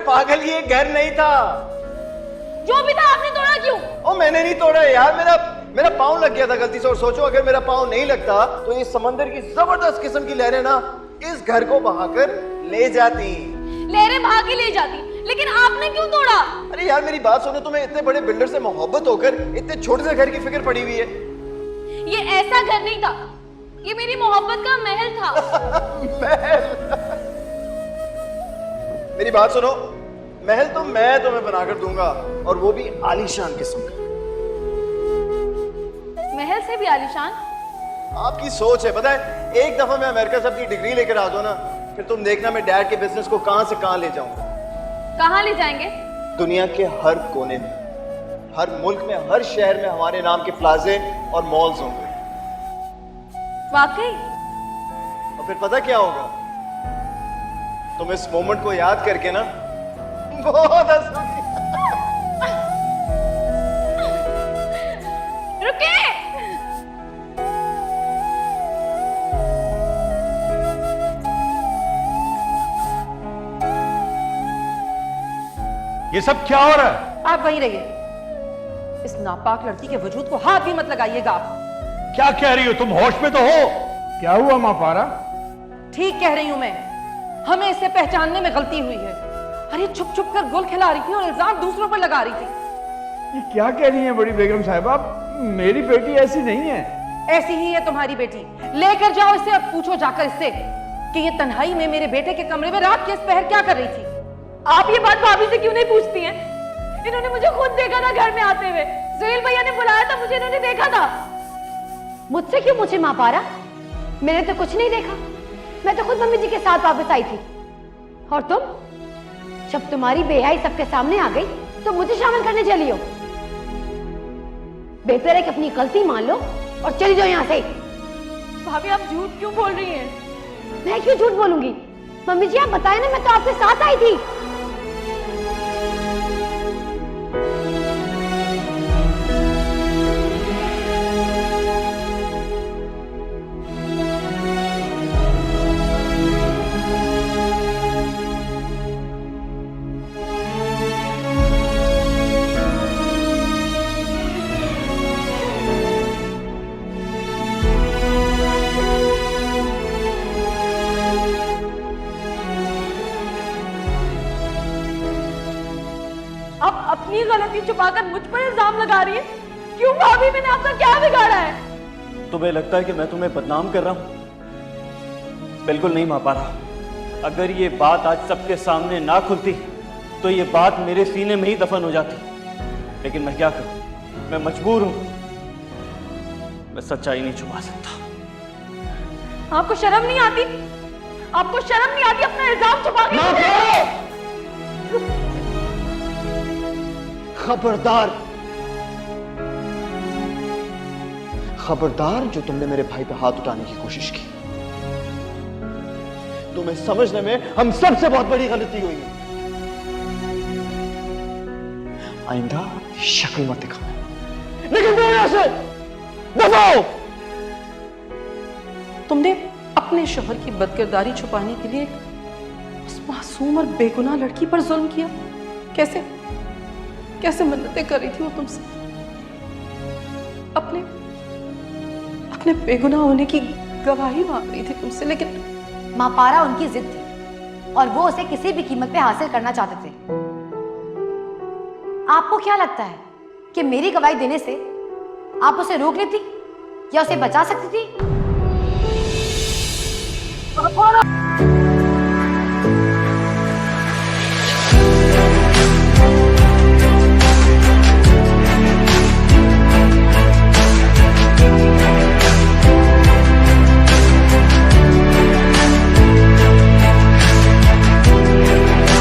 पागल, ये घर नहीं था। जो भी था आपने तोड़ा क्यों? ओ मैंने नहीं तोड़ा यार, मेरा पाँव लग गया था गलती से। और सोचो अगर मेरा पाँव नहीं लगता तो ये समंदर की जबरदस्त किस्म की लहरें ना इस घर को बहाकर ले जाती। लहरें बहा के ले जाती, लेकिन आपने क्यों तोड़ा? अरे यार मेरी बात सुनो, तुम्हें इतने बड़े बिल्डर से मोहब्बत होकर इतने छोटे से घर की फिक्र पड़ी हुई है। ये ऐसा घर नहीं था, ये मेरी मोहब्बत का महल था। महल? मेरी बात सुनो, महल तो मैं तुम्हें बनाकर दूंगा, और वो भी आलीशान किस्म का। महल से भी आलीशान? आपकी सोच है। पता है, एक दफा मैं अमेरिका से अपनी डिग्री लेकर आ जाऊं ना, फिर तुम देखना मैं डैड के बिजनेस को कहां से कहां ले जाऊंगा। कहां ले जाएंगे? दुनिया के हर कोने में, हर मुल्क में, हर शहर में हमारे नाम के प्लाजे और मॉल्स होंगे। वाकई? और फिर पता क्या होगा, तुम इस मोमेंट को याद करके ना बहुत हंसोगी। रुके! ये सब क्या हो रहा है? आप वहीं रहिए। इस नापाक लड़की के वजूद को हाथ भी मत लगाइएगा आप। क्या कह रही हो तुम? होश में तो हो? क्या हुआ माँ पारा? ठीक कह रही हूं मैं, हमें इसे पहचानने में गलती हुई है। अरे छुप छुप कर गुल खिला रही थी और इल्जाम दूसरों पर लगा रही थी। ये क्या कह रही हैं बड़ी बेगम साहिबा? मेरी बेटी ऐसी नहीं है। ऐसी ही है तुम्हारी बेटी। लेकर जाओ इसे, अब पूछो जाकर इससे कि ये तन्हाई में मेरे बेटे के कमरे में रात के इस पहर क्या कर रही थी। आप ये बात भाभी से क्यों नहीं पूछती हैं? इन्होंने मुझे खुद देखा था घर में आते हुए। सुहेल भैया ने बुलाया था मुझे, इन्होंने देखा था। मुझसे क्यों पूछे माँ पारा? मैंने तो कुछ नहीं देखा, मैं तो खुद मम्मी जी के साथ वापस आई थी। और तुम, जब तुम्हारी बेहयाई सबके सामने आ गई तो मुझे शामिल करने चली हो। बेहतर है कि अपनी गलती मान लो और चली जाओ यहाँ से। भाभी आप झूठ क्यों बोल रही हैं? मैं क्यों झूठ बोलूंगी? मम्मी जी आप बताए ना, मैं तो आपके साथ आई थी। अपनी गलती छुपाकर मुझ पर इल्जाम लगा रही है। क्यों भाभी, मैंने आपका क्या बिगाड़ा है? तुम्हें लगता है कि मैं तुम्हें बदनाम कर रहा हूं? बिल्कुल नहीं माँ पारा। अगर ये बात आज सबके सामने ना खुलती तो ये बात मेरे सीने में ही दफन हो जाती। लेकिन मैं क्या करूं, मैं मजबूर हूं। मैं सच्चाई नहीं छुपा सकता। आपको शर्म नहीं आती? आपको शर्म नहीं आती अपना इल्जाम छुपा के? खबरदार, खबरदार जो तुमने मेरे भाई पे हाथ उठाने की कोशिश की। तुम्हें समझने में हम सबसे बहुत बड़ी गलती हुई है। आइंदा शक्ल मत दिखाना। निकल जाओ यहां से, दफा हो। तुमने अपने शोहर की बदकिरदारी छुपाने के लिए उस मासूम और बेगुनाह लड़की पर जुल्म किया। कैसे कैसे मिन्नतें कर रही थी वो तुमसे, अपने अपने बेगुनाह होने की गवाही मांग रही थी तुमसे। लेकिन माँ पारा उनकी जिद थी और वो उसे किसी भी कीमत पे हासिल करना चाहते थे। आपको क्या लगता है कि मेरी गवाही देने से आप उसे रोक लेती या उसे बचा सकती थी?